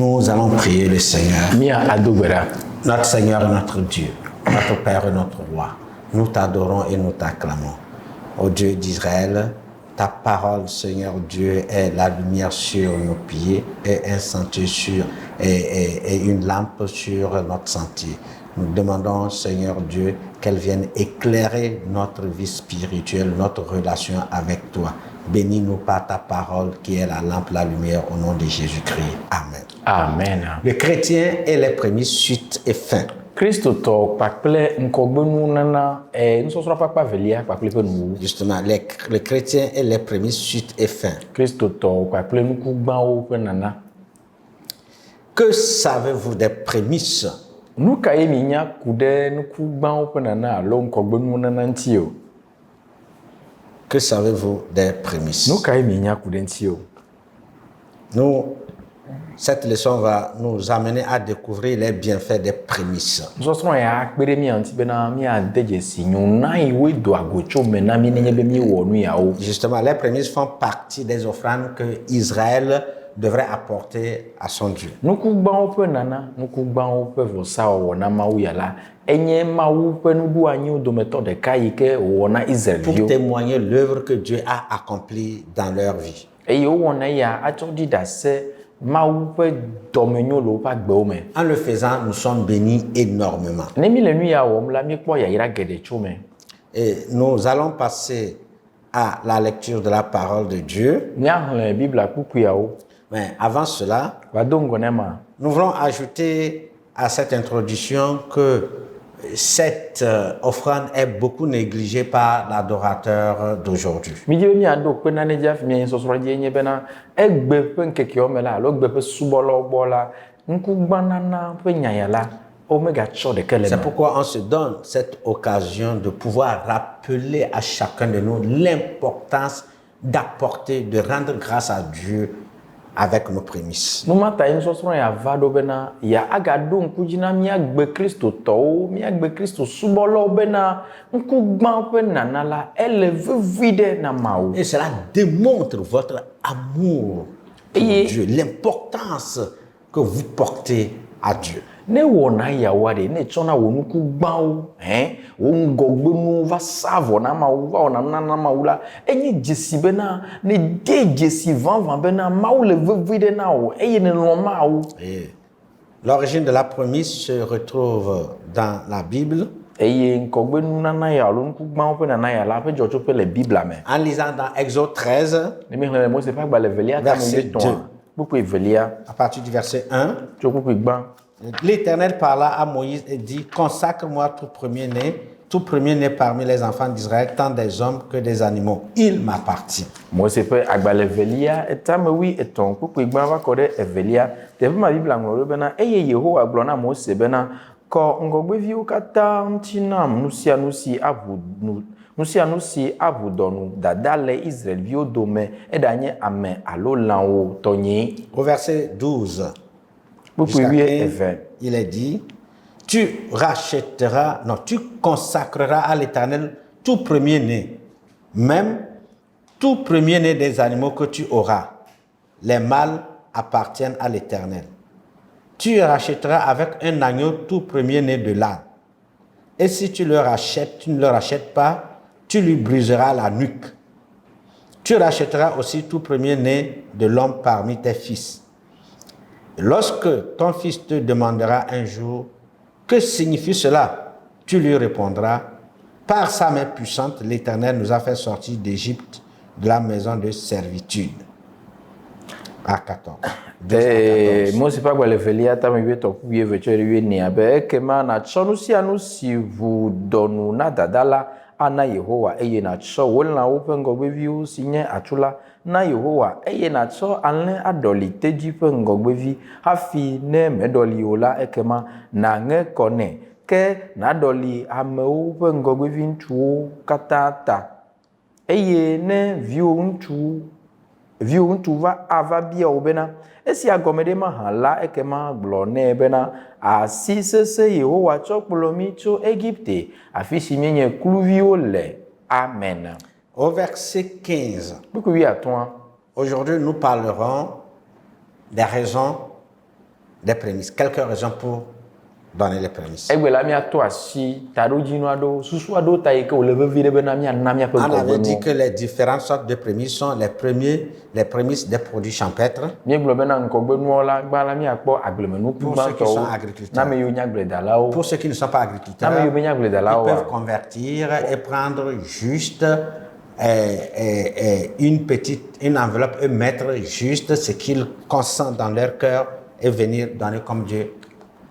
Nous allons prier le Seigneur. Mia adobera. Notre Seigneur et notre Dieu, notre Père et notre Roi, nous t'adorons et nous t'acclamons. Ô Dieu d'Israël, ta parole, Seigneur Dieu, est la lumière sur nos pieds et un sentier et une lampe sur notre sentier. Nous demandons, Seigneur Dieu, qu'elle vienne éclairer notre vie spirituelle, notre relation avec toi. Bénis-nous par ta parole qui est la lampe, la lumière, au nom de Jésus-Christ. Amen. Amen. Le chrétien est les prémices, suite et fin. Kristo tɔ kpakple ŋkɔgbenu nana nusɔsrɔ̃ ƒe akpa velia kpakple ƒe nuwo. Justement, le chrétien est les prémices, suite et fin. Kristo tɔ kpakple nukugbãwo ƒe nana. Que savez-vous des prémices? Nu ka ye minya ku ɖe nukugbãwo ƒe nana alo ŋkɔgbenu nana ŋuti o? Que savez-vous des prémices? Nu ka ye minya ku ɖe ŋuti o? Cette leçon va nous amener à découvrir les bienfaits des prémices. Nusɔsrɔ̃ ya kpe ɖe mia ŋuti bena miade dzesi nyɔna yiwoe do agotsome na mi nenye be miewɔ nu yawo. Justement, les prémices font partie des offrandes que Israël devrait apporter à son Dieu. Nukugbãwo ƒe nana, nukugbãwo ƒe vɔsawɔwɔ na Mawu ya la, enye Mawu ƒe nuɖoanyiwo dometɔ ɖeka yi ke wòwɔ na Israelviwo. Pour témoigner l'œuvre que Dieu a accomplie dans leur vie. Eye wowɔna ya atsɔ ɖi ɖase Mawu ƒe dɔmenyo le woƒe agbewo me. En le faisant, nous sommes bénis énormément. Ne mi le nu ya wɔm la, míekpɔ yayra geɖe tso me. Et nous allons passer à la lecture de la parole de Dieu. Míaxlẽ Biblia kukuiawo. Mais avant cela, Vado ŋgɔ ne ma. nous voulons ajouter à cette introduction que cette offrande est beaucoup négligée par l'adorateur d'aujourd'hui. Midzi be miaɖo kpe nane dzi hafi mia sɔsrɔ̃ dzi nye bena egbe ƒe ŋkekewo me la alo egbe ƒe subɔlawo gbɔ la ŋkugbãnana ƒe nyanya la womegatsɔ ɖeke le C'est me. pourquoi on se donne cette occasion de pouvoir rappeler à chacun de nous l'importance d'apporter, de rendre grâce à Dieu avec nos prémices. Numata ye nusɔsrɔ̃ ya va ɖo bena ya agaɖo ŋku dzi na míagbe kristotɔwo, míagbe kristo subɔlawo bena ŋkugbã ƒe nana la ele vevi ɖe na Mawu. Et cela démontre votre amour pour Dieu, l'importance que vous portez à Dieu. Ne wɔna yawoa ɖe ne tsɔna wò nukugbãwo wò ŋgɔgbenu va sa vɔ na Mawu va wɔna nuna na Mawu la enye dzesi bena ne de dzesi vavã bena Mawu le vevi ɖe na wò eye ne lɔ̃ Mawu. Et l'origine de la promesse se retrouve dans la Bible. Eye ŋkɔgbenu nana ya alo nukugbãwo ƒe nana ya la ƒe dzɔtsoƒe le Biblia me. En lisant dans Exode 13, Ne mi xlẽ le Mose ƒe agbalẽ velia tame Verset etɔ̃a kpukpui velia à partir du verset 1, tso kpukpui gbã. l'Éternel parla à Moïse et dit: consacre-moi tout premier-né parmi les enfants d'Israël, tant des hommes que des animaux. Il m'appartient. Mose ƒe agbalẽ velia etame wi etɔ̃ kpukpui gbã va kɔ ɖe evelia. Teƒe ma Biblia ŋlɔ ɖo bena eye Yehowa gblɔ na Mose bena kɔ ŋgɔgbeviwo katã ŋuti nam nu sia nu si aʋu dɔnu dada le Israelviwo dome eɖanye ame alo lãwo tɔnye. Au verset 12, Kpukpui wi eve. il est dit: tu consacreras à l'Éternel tout premier-né, même tout premier-né des animaux que tu auras. Les mâles appartiennent à l'Éternel. Tu rachèteras avec un agneau tout premier-né de l'âne. Et si tu ne le rachètes pas, tu lui briseras la nuque. Tu rachèteras aussi tout premier-né de l'homme parmi tes fils. Lorsque ton fils te demandera un jour: que signifie cela? Tu lui répondras: par sa main puissante, l'Éternel nous a fait sortir d'Égypte, de la maison de servitude. À 14. Mose ƒe agbalẽ velia tame wi etɔ̃ kpukpui eve tsɔ ɖe wi enea be ekema natsɔ nu sia nu si ʋu dɔnu na dada la ana Yehowa eye natsɔ wò lãwo ƒe ŋgɔgbeviwo si nye atsu la na Yehowa eye natsɔ alẽ aɖɔli tedzi ƒe ŋgɔgbevi hafi ne meɖɔli o la ekema naŋe kɔ nɛ ke naɖɔli amewo ƒe ŋgɔgbevi ŋutsuwo katã ta eye ne viwò ŋutsu ava bia wò bena esia gɔme ɖe mahã la ekema gblɔ nɛ bena asi sesẽ Yehowa tsɔ kplɔ mi tso Égypte afi si mienye kluviwo le. Amen. Au verset 15, Kpukpui wi atɔ̃a. aujourd'hui nous parlerons des raisons des prémices. Quelques raisons pour donner les prémices. Egbe la mia to asi taɖodzinu aɖewo susu aɖewo ta yi ke wòle vevie ɖe bena miana miaƒe On avait dit gɔgbenu. que les différentes sortes de prémices sont les prémices des produits champêtres. Míegblɔ bena ŋgɔgbenuwo la gbã la miakpɔ agblemenuku Pour ceux qui sont gbãtɔwo agriculteurs. na ame yiwo nye agbledalawo Pour ceux qui ne sont pas agriculteurs, na ame yiwo menye ils agbledalawo peuvent oa. convertir et prendre juste une enveloppe et mettre juste ce qu'ils consentent dans leur cœur et venir donner comme Dieu.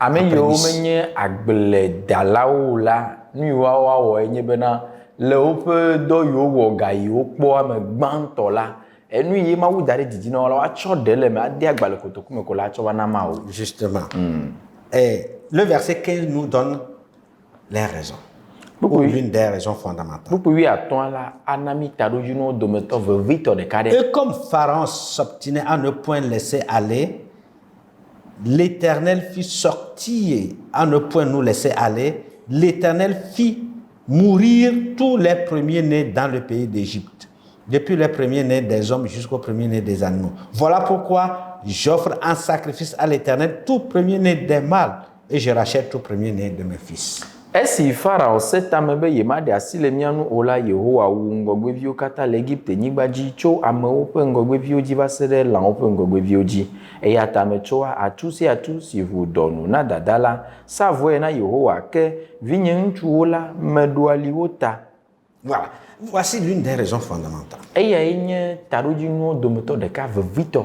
Ame yiwo menye agbledalawo la nu yiwo woawɔ nye bena le woƒe dɔ yiwo wɔ ga yiwo kpɔ ame gbãtɔ la enu yi Mawu da ɖe didi na wo la woatsɔ ɖe le me ade agbalẽ kotoku me ko la atsɔ va na Mawu. Justement. Et le verset 15 nous donne les raisons. Ou l'une des raisons fondamentales. Buku wi atɔ̃ la ana mi taɖodzinuwo dometɔ vevitɔ ɖeka ɖe. Et comme Pharaon s'obstinait à ne point laisser aller, l'Éternel fit sortir, à ne point nous laisser aller, l'Éternel fit mourir tous les premiers-nés dans le pays d'Égypte, depuis les premiers-nés des hommes jusqu'aux premiers-nés des animaux. Voilà pourquoi j'offre en sacrifice à l'Éternel tout premier-né des mâles et je rachète tout premier-né de mes fils. Esi Farao se tame be yemaɖe asi le mia nu o la, Yehowa wu ŋgɔgbeviwo katã le Egipte nyigba dzi tso amewo ƒe ŋgɔgbeviwo dzi va se ɖe lãwo ƒe ŋgɔgbeviwo dzi. Eya ta metsoa atu sia atu si ʋu dɔnu na dada la sa vɔe na Yehowa, ke vinye ŋutsuwo la meɖo aliwo ta. Voilà. Voici l'une des raisons fondamentales. Eyae nye taɖodzinuwo dometɔ ɖeka vevitɔ.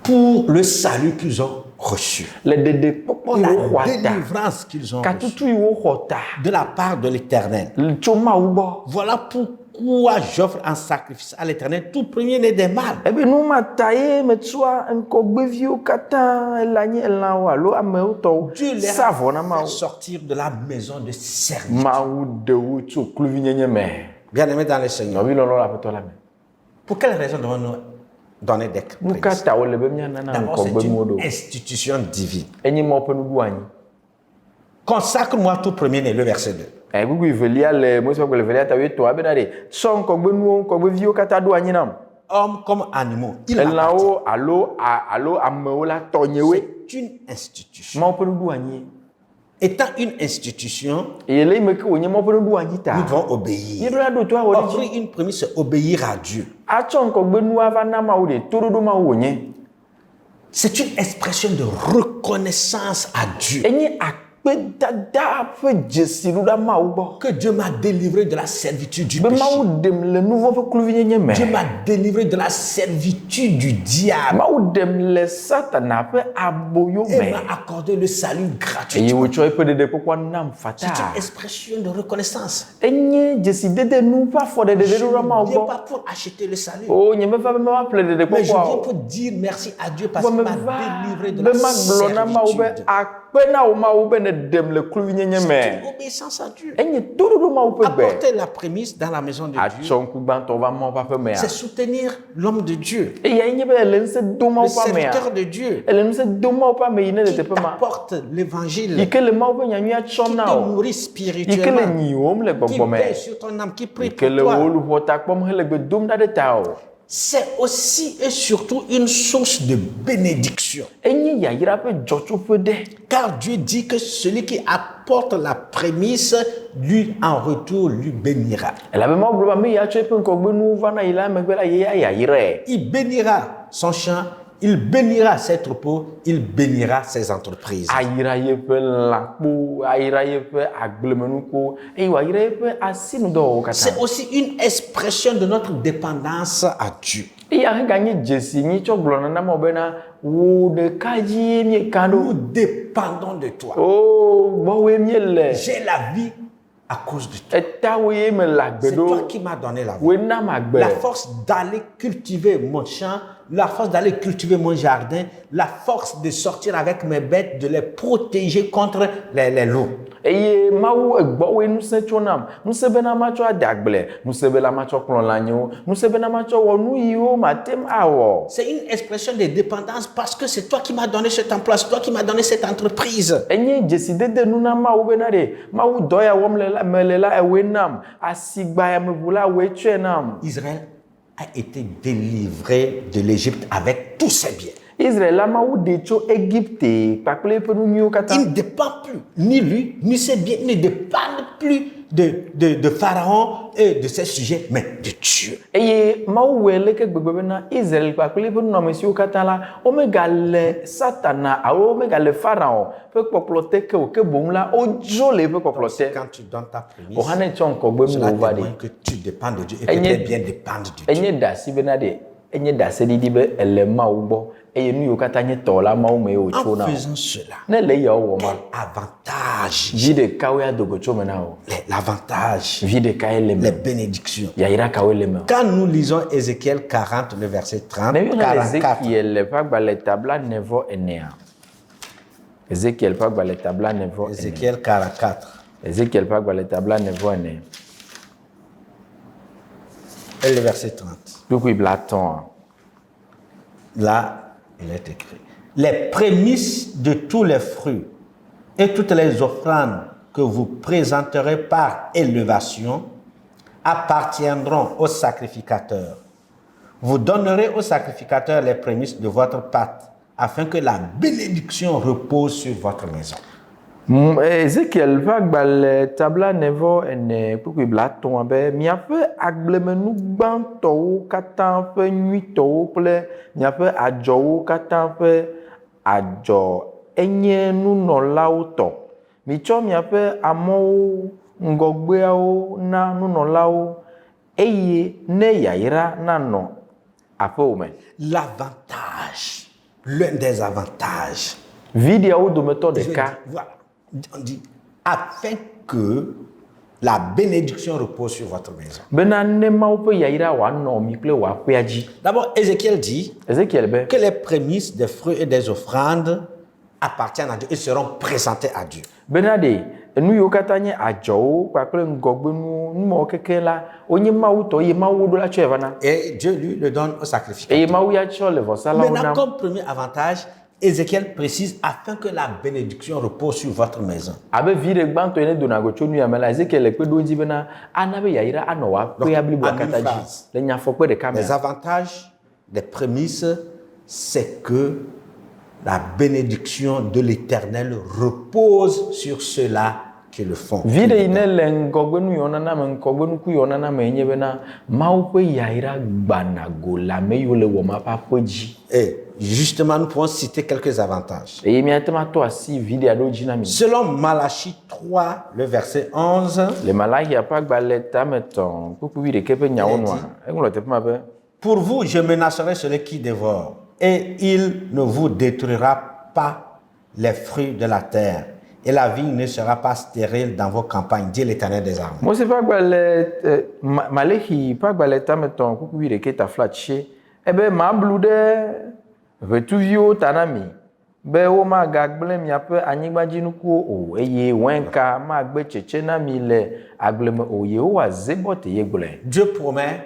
Pour le salut qu'ils ont reçu. Le ɖeɖekpɔkpɔ La yiwo xɔ ta. délivrance qu'ils ont reçue Katutu yiwo xɔ ta. de la part de l'Éternel. Tso Mawu gbɔ. Voilà pourquoi j'offre en sacrifice à l'Éternel tout premier-né des mâles. Ebe nu ma ta ye metsɔa ŋgɔgbeviwo katã elanye elãwo alo amewo tɔwo Dieu les sa vɔ na a fait Mawu. sortir de la maison de servitude. Mawu ɖe wo tso kluvinyenye me. Bien-aimés dans le Seigneur, Nɔvi lɔlɔ le Aƒetɔ la me. pour quelle raison devons-nous donner des Nu ka prémices? ta wole be mianana D'abord, c'est ŋgɔgbenuwo une ɖo. institution divine. Enye Mawu ƒe nuɖoanyi. Consacre-moi tout premier-né, le verset 2. Gugu ivelia le Mose ƒe agble evelia ta wuietɔ̃ abena ɖe sɔ ŋgɔgbenuwo ŋgɔgbeviwo katã ɖo anyi nam. Hommes comme animaux, il m'appartient. Elãwo alo amewo la tɔnyewoe. C'est une institution. Mawu ƒe nuɖoanyi. Étant une institution, Eye le ime ke wònye Mawu ƒe nuɖoanyi nous ta. devons obéir. Míeɖo la ɖo to awɔ ɖe dzi. Offrir une prémisse, c'est obéir à Dieu. Atsɔ ŋgɔgbenua va na Mawu ɖe toɖoɖo Mawu wònye. C'est une expression de reconnaissance à Dieu. Enye akpedada ƒe dzesinu ɖa Mawu gbɔ. Que Dieu m'a délivré de la servitude du Be péché. Mawu ɖem le nu vɔ̃ ƒe kluvinyenye me. Dieu m'a délivré de la servitude du diable. Mawu ɖem le Satana ƒe aboyo Et me. m'a accordé le salut Eye gratuitement. wòtsɔ eƒe ɖeɖekpɔkpɔ nam C'est fata. une expression de reconnaissance. Enye dzesidede nu ƒe afɔɖeɖe Je ɖo ɖa Mawu ne viens gbɔ. pas pour acheter le salut. O nye meva be maƒle Mais je ɖeɖekpɔkpɔa viens o. pour dire merci à Dieu parce Vɔ qu'il m'a meva délivré de be la magblɔ na Mawu be servitude. akpe na wo Mawu be ne ɖem le kluvinyenye C'est me. une obéissance à Dieu. Enye toɖoɖo Mawu ƒe gbe. Apporter la prémisse dans la maison de Dieu, Atsɔ ŋkugbãtɔ va Mawu ƒe aƒemea. c'est soutenir l'homme de Dieu, Eyae nye be ele ŋusẽ do le Mawu ƒe amea. serviteur de Dieu, Ele ŋusẽ do Mawu ƒe ame yi ne le qui teƒe ma. t'apporte l'évangile, Yi ke le Mawu ƒe nyanyuia qui tsɔm na te o. nourrit Yi ke le spirituellement, nyiwòm le qui gbɔgbɔ me. veille sur ton âme, qui prie Yi ke pour le toi. wò luʋɔ ta kpɔm hele gbe dom ɖa ɖe ta o. C'est aussi et surtout une source de bénédiction. Enye yayra ƒe dzɔtsoƒe ɖe. Car Dieu dit que celui qui apporte la prémisse, lui, en retour, lui bénira. Elabe Mawu gblɔ be ame yi atsɔ eƒe ŋgɔgbenuwo va na yi la megbe la ye yayrae. Il bénira son champ, il bénira ses troupeaux, il bénira ses entreprises. Ayra yeƒe lãkpo, ayra yeƒe agblemenukuwo, eye wòayra yeƒe asinudɔwɔwo C'est katã. aussi une expression de notre dépendance à Dieu. Eye aheganye dzesi nyi tsɔ gblɔ nana Mawu bena wò ɖeka dzie mieka Nous ɖo. dépendons de toi. O gbɔwoe miele. J'ai la vie à cause de toi. Etawoe me le agbe C'est toi ɖo. qui m'as donné la vie. Woe nam agbe. La force d'aller cultiver mon champ, la force d'aller cultiver mon jardin, la force de sortir avec mes bêtes, de les protéger contre les loups. Eye Mawu egbɔwoe ŋusẽ tso nam. Ŋusẽ bena matsɔ ade agble. Ŋusẽ bena matsɔ kplɔ lãnyiwo. Ŋusẽ bena matsɔ wɔ nu yiwo mate ŋu awɔ. C'est une expression de dépendance parce que c'est toi qui m'as donné cet emploi, c'est toi qui m'as donné cette entreprise. Enye dzesidede nu na Mawu bena ɖe Mawu dɔ ya wɔm mele la ewoe nam. Asigba ya meʋu la woe tsɔe nam. Israël a été délivré de l'Égypte avec tous ses biens. Israël la mawu de tso Égypte kpakple eƒe nu nyuiwo katã. Il ne dépend plus, ni lui, ni ses biens, il ne dépend plus de Pharaon et de ses sujets, mais de Dieu. Eye mawu wɔe leke gbegbe bena Israël kpakple eƒe nunɔamesiwo katã la womegale Satana alo womegale Pharaon ƒe kpɔkplɔ te ke o, ke boŋ la wodzo le eƒe kpɔkplɔ te. Quand tu donnes ta prémisse, O hã ne tsɔ ŋkɔgbe nu cela wo va de. témoigne que tu dépends de Dieu et que tes biens dépendent de Dieu. Enye dasi bena de enye daseɖiɖi be ele Mawu gbɔ eye nu yiwo katã nye tɔ la Mawu me wo tso En na wo. faisant cela, Ne le yawo wɔ ma, quel avantage, vi ɖekawoe adogo tso me na wo. l'avantage, Vi ɖeka ye le les me. bénédictions. Yayira kawoe le me. Quand nous lisons Ézéchiel 40, le verset 30, Ne míona 44, Ezekiel ƒe agbalẽ tabla-nevɔ-enea. Ezekiel ƒe agbalẽ tabla-nevɔ-enea. Ézéchiel 44, Ezekiel ƒe agbalẽ tabla-nevɔ-enea. et le verset 30. Kpukpui blatɔ̃a. Là, il est écrit, les prémices de tous les fruits et toutes les offrandes que vous présenterez par élévation appartiendront aux sacrificateurs. Vous donnerez aux sacrificateurs les prémices de votre pâte, afin que la bénédiction repose sur votre maison. Ezekiel ƒe agbalẽ tabla-nevɔ-ene kpukpui blatɔ̃a be miaƒe agblemenu gbãtɔwo katã ƒe nyuitɔwo kple miaƒe adzɔwo katã ƒe adzɔ enye nunɔlawo tɔ. Mitsɔ miaƒe amɔwo ŋgɔgbeawo na nunɔlawo eye ne yayra nanɔ aƒewo me. L'avantage, l'un des avantages, Viɖiawo dometɔ ɖeka. voilà, on dit, afin que la bénédiction repose sur votre maison. Bena ne Mawu ƒe yayra wòanɔ mi kple wòaƒea dzi. D'abord, Ézéchiel dit Ezekiel be que les prémices des fruits et des offrandes appartiennent à Dieu et seront présentées à Dieu. bena de nu yiwo katã nye adzɔwo kpakple ŋgɔgbenuwo numɔwo keke la wonye Mawu tɔ eye Mawu ɖo la tsɔe va na. Et Dieu lui le donne au Eye sacrificateur. Mawu ya tsɔ le vɔsalawo Maintenant, nam. comme premier avantage, Ézéchiel précise afin que la bénédiction repose sur votre maison. Abe vi ɖe gbãtɔ yi ne dona go tso nu ya me la Ezekiel le kpe ɖo edzi bena ana be yayra anɔ wòaƒea bliboa en katã une dzi phrase. le nyafɔkpe ɖeka me. Les avantages des prémices, c'est que la bénédiction de l'Éternel repose sur ceux-là qui le font. Vi ɖe yi ne le ŋgɔgbenu yiwo nana me ŋgɔgbenuku yiwo nana me nye bena Mawu ƒe yayra gbana go le ame yiwo le wɔma ƒe aƒe dzi. Et justement, nous pouvons citer quelques avantages. Eye míate ma tɔ asi vi ɖe aɖewo dzi na mi. Selon Malachie 3, le verset 11, Le Malachia ƒe agbalẽ tametɔ kpukpui ɖeke ƒe nyawo nua eŋlɔ teƒe ma be pour vous, je menacerai celui qui dévore, et il ne vous détruira pas les fruits de la terre, et la vigne ne sera pas stérile dans vos campagnes, dit l'Éternel des armées. Mose ƒe agbalẽ Malachi ƒe agbalẽ tametɔ kpukpui ɖeke tafla tsie ebe mablu ɖe ʋetuviwo ta na mi be womagagblẽ miaƒe anyigbadzinukuwo o eye wainka magbe tsetse na mi le agble me o Yehowa zebɔ te ye gblɔe. Dieu promet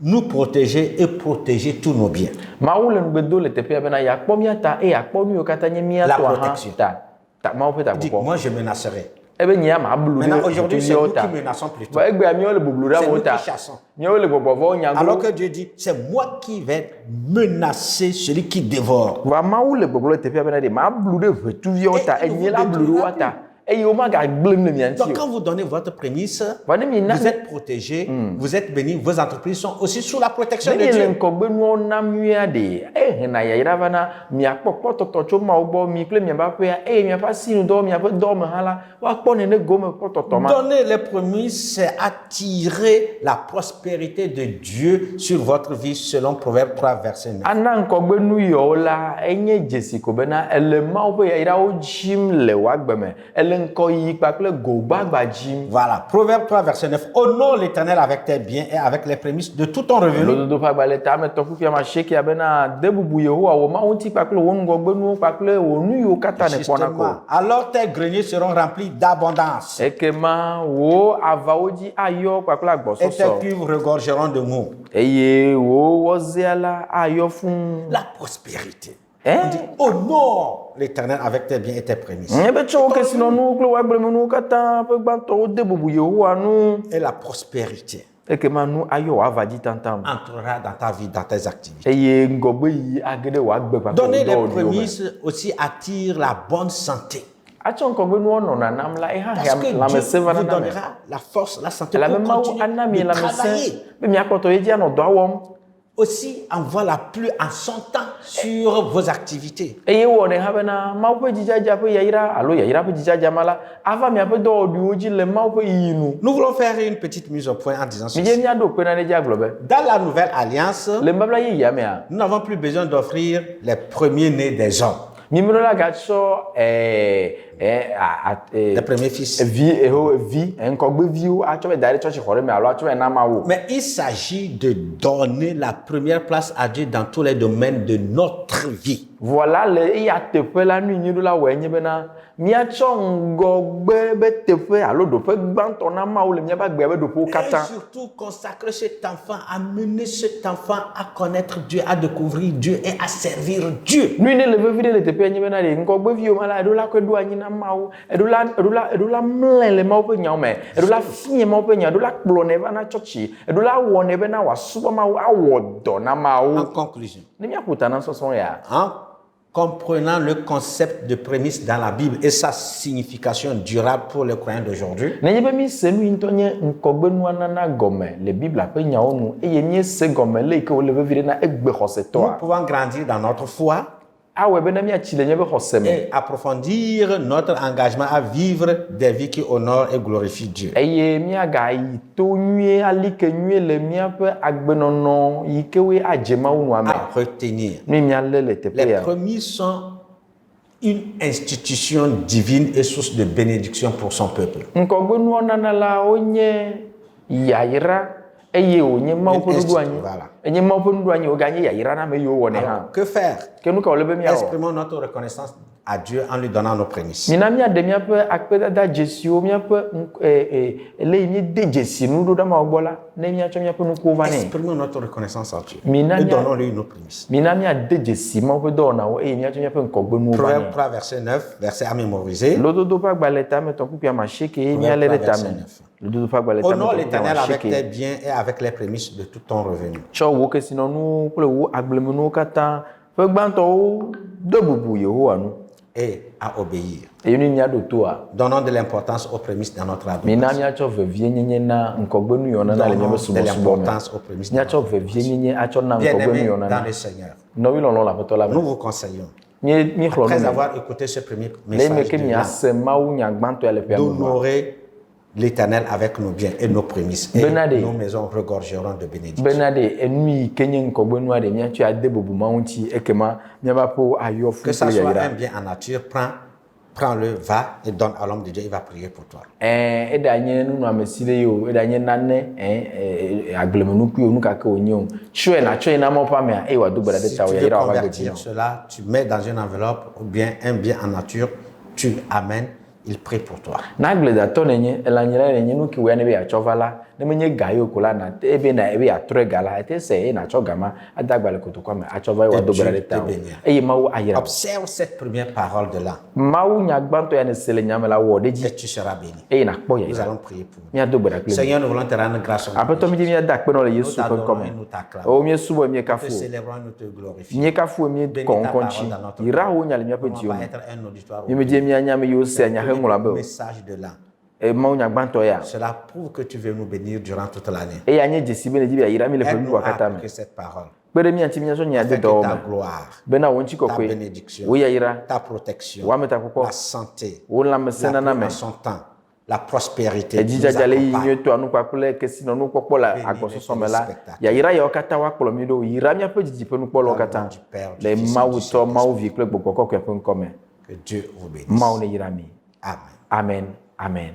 nous protéger et protéger tous nos biens. Mawu le nugbe do le teƒea bena yeakpɔ mía ta eye yeakpɔ nu yiwo katã nye mía La tɔa hã protection. ta Mawu ƒe Il dit, takpɔkpɔ. moi je menacerai. Ebe nye ya mablu Maintenant, ɖe aujourd'hui, c'est ʋetuviawo nous ta. qui menaçons plutôt. Ba egbea míawo le bublu ɖe C'est amewo nous ta. qui chassons. Míawo le gbɔgbɔvɔwo nyagblɔ. Alors que Dieu dit, c'est moi qui vais menacer celui qui dévore. Va Mawu le gbɔgblɔ le teƒea bena de mablu ɖe ʋetuviawo ta Et il enye la vous blu ɖe woa ta eye womagagblẽm le mia Donc ŋuti quand o. vous donnez votre prémisse, Va ne mi na vous êtes protégés, vous êtes bénis, vos entreprises sont aussi sous la protection ne de mi le Dieu. ŋkɔgbenuwo nam nyuia ɖe ehena yayra va na miakpɔ kpɔtɔtɔ tso Mawu gbɔ mi kple miaƒe aƒea eye miaƒe asinudɔ miaƒe dɔwɔme hã la woakpɔ nene gome kpɔtɔtɔ ma. Donner les prémices, c'est attirer la prospérité de Dieu sur votre vie selon Proverbe 3, verset 9. Ana ŋkɔgbenu yiwo la enye dzesi ko bena ele Mawu ƒe yayrawo dzim le woagbe me ele ŋkɔ yi kpakple go gbagba dzim. Voilà, Proverbe 3, verset 9. Honore l'Éternel avec tes biens et avec les prémices de tout ton revenu. Lododo ƒe agbalẽ tametɔ ƒuƒia ma shekia bena de bubu Yehowa wò Mawu ŋuti kpakple wò ŋgɔgbenuwo kpakple wò nu yiwo katã ne kpɔna ko. Justement, alors tes greniers seront remplis d'abondance Ekema wò avawo dzi ayɔ kpakple et tes agbɔsɔsɔ cuves regorgeront de mou. eye wò wɔzea la ayɔ fũu. La prospérité. Eh? On dit, honore l'Éternel avec tes biens et tes prémices. Ebe tsɔ wo kesinɔnuwo kple wo agblemenuwo katã ƒe gbãtɔwo de bubu Yehowa nu. Et la prospérité. et que manu ayo avadi tantam entrera dans ta vie, dans tes activités. et ngogbe yi agede wa gbe pa Donner les prémices aussi attire la bonne santé. achon kogbe nu ono na namla e ha Parce que la Dieu mese va vous na donnera la force, la santé la pour même continuer anami de la travailler. mese be mi akoto ye dia no do awom Aussi, envoie la pluie en son temps sur vos activités. eye wo ne ha bena ma pe jijaja pe yaira alo yaira pe jijaja mala ava mi ape do du oji le ma pe yinu Nous voulons faire une petite mise au point en disant mi je ceci. mi ado pe na ne ja globe Dans la nouvelle alliance, le mbabla yi ya me a nous n'avons plus besoin d'offrir les premiers-nés des hommes, mi mi la ga so les premiers fils. vi nkogbe viu acho be dare church hore me alo acho be na ma wo Mais il s'agit de donner la première place à Dieu dans tous les domaines de notre vie. voilà le ya teƒe la nu nyi do la wo enye bena miatsɔ ngɔgbe be teƒe alo doƒe gbãtɔ na mawo le miaba gbea be doƒewo Et katã surtout consacrer cet enfant, amener cet enfant à connaître Dieu, à découvrir Dieu et à servir Dieu. nu ne le vevi ɖe le teƒea nye bena ɖe ngɔgbeviwo ma la eɖo la koe ɖo anyi na mawo eɖo la mlɔe le mawo ƒe nyawo me eɖo la fie mawo ƒe nya eɖo la kplɔnɛ va na tsɔtsi eɖo la wɔnɛ bena wòasubɔ mawo awɔ dɔ na En mawo conclusion, ne miaƒo ta na sɔsɔ ya en comprenant le concept de prémisse dans la Bible et sa signification durable pour les croyants d'aujourd'hui, nenye be mi se nu yi ŋutɔ nye ŋkɔgbenua nana gɔme le Biblia ƒe nyawo nu eye mi se gɔme le yi ke wole vevi ɖe na egbe nous xɔsetɔa pouvons grandir dans notre foi awɔe bena miatsi le nye be xɔse me et approfondir notre engagement à vivre des vies qui honorent et glorifient Dieu. eye miaga yi to nyuie ali ke nyuie le miaƒe agbenɔnɔ yi ke woe adze mawu nua me À retenir. nu mialé le teƒe Les ya prémices sont une institution divine et source de bénédiction pour son peuple. ŋkɔgbenuwo nana la wonye yayra eye wonye mawu ƒe nuɖoanyi Voilà. enye mawu ƒe nuɖoanyi woganye yayra na ame yiwo wɔnɛ hã Alors, que faire? ke nu ka wole be miawɔ Exprimons notre reconnaissance à Dieu en lui donnant nos prémices. mina miaɖe miaƒe akpedada dzesiwo miaƒe le yi miede dzesi nuɖo ɖe mawo gbɔ la ne miatsɔ miaƒe nukuwo va nɛ Exprimons notre reconnaissance à Dieu Mina et mia- donnons-lui nos prémices. mina miade dzesi mawo ƒe dɔwɔnawo eye miatsɔ miaƒe ŋkɔgbenuwo va Proverbe nɛ 3, verset 9, verset à mémoriser. lododo ƒe agbalẽ tame tɔ kpukpua masieke ye mialé ɖe tame lododo ƒe agbalẽ tame Honore tɔ kpukpua l'Éternel avec tes masieke biens et avec les prémices de tout ton revenu. tsɔ wo kesinɔnuwo kple wo agblemenuwo katã ƒe gbãtɔwo do bubu Yehowa nu Et à obéir. eye nu miaɖo toa Donnons de l'importance aux prémices dans notre mina adoration. miatsɔ vevie nyenye na ŋkɔgbenu yɔna na le miaƒe Donnons de subɔsubɔ me l'importance aux prémices dans miatsɔ notre vevie adoration. nyenye atsɔ na ŋkɔgbenu Bien-aimés yɔna dans na le Seigneur, nɔvi lɔlɔ le aƒetɔ la nous me vous conseillons, míexlɔ après nu me avoir écouté ce premier le yi me message ke de l'âme, miase mawu nya gbãtɔ ya le ƒea me nua d'honorer l'Éternel avec nos biens et nos prémices. Et Benade. nos maisons regorgeront de bénédictions. bena ɖe enu yi ke nye ŋkɔgbenua ɖe miatsɔ ade bubu mawu ŋuti ekema miaƒe ayɔ fu Que ça kple soit un yayra bien en nature, prends-le, va et donne à l'homme de Dieu, il va prier pour toi. eɖa nye nunɔamesi ɖe ye o eɖa nye nane agblemenukui o nu kake wònye o tsɔe natsɔe na mawo ƒe amea eye wòado gbe ɖa ɖe Si ta tu o veux yayra wòava gbe dzi convertir cela, tu mets dans une enveloppe ou bien un bien en nature, tu amènes, il prie pour toi. na agbledatɔ nenye elanyila nenye nu ke wòya ne be yeatsɔ va la ne menye ga yewo ko la na ebe na ebe yeatrɔe ga la ete sɛ eye natsɔ ga ma ade agbalẽ kotokua me atsɔ va ye wòado gbe ɖa ɖe ta o eye mawu ayra Observe cette première parole de là mawu nya gbãtɔ ya ne se le nya me la wɔ ɖe et dzi tu seras béni. eye nakpɔ Nous yayra allons prier pour vous. miado gbe ɖa kple mi Seigneur, nous voulons te rendre grâce. aƒetɔ mi dzi miada akpenɔ le Nous Yesu ƒe t'adorons ŋkɔme et nous t'acclamons. o miesubɔ Nous te miekafu célébrons et nous te glorifions. miekafu miekɔ ŋkɔ ŋtsi yra wo nya le miaƒe Nous ne dziwo voulons me pas être un auditoire. miemedie mianya me yiwo sea nya heŋlɔ abe Le o message de là. mawu nya gbãtɔ ya Cela prouve que tu veux nous bénir durant toute l'année. eye anye dzesi be ne dzi be yayra mi le ƒe Aide-nous nuɖua à katã me appliquer cette parole. kpe ɖe miatsi miatsɔ nya de Afin que dɔwɔ ta me gloire, bena wo ŋtsi ta kɔkɔe bénédiction, wo yayra ta protection, wo ametakpɔkpɔ la santé, wo lãmesẽ la nana paix me en son temps, la prospérité, nous edzidzadza le yi accompagne. nyuietɔa nukpakple kesinɔnukpɔkpɔ le agbɔsɔsɔ me la yayra yawo katã woakplɔ mi ɖo yira miaƒe dzidzi ƒe nukpɔlawo katã le mawu tɔ mawu vi kple gbɔgbɔ kɔkɔe ƒe ŋkɔ me Que Dieu vous bénisse. mawu ne yra mi Amen. amen amen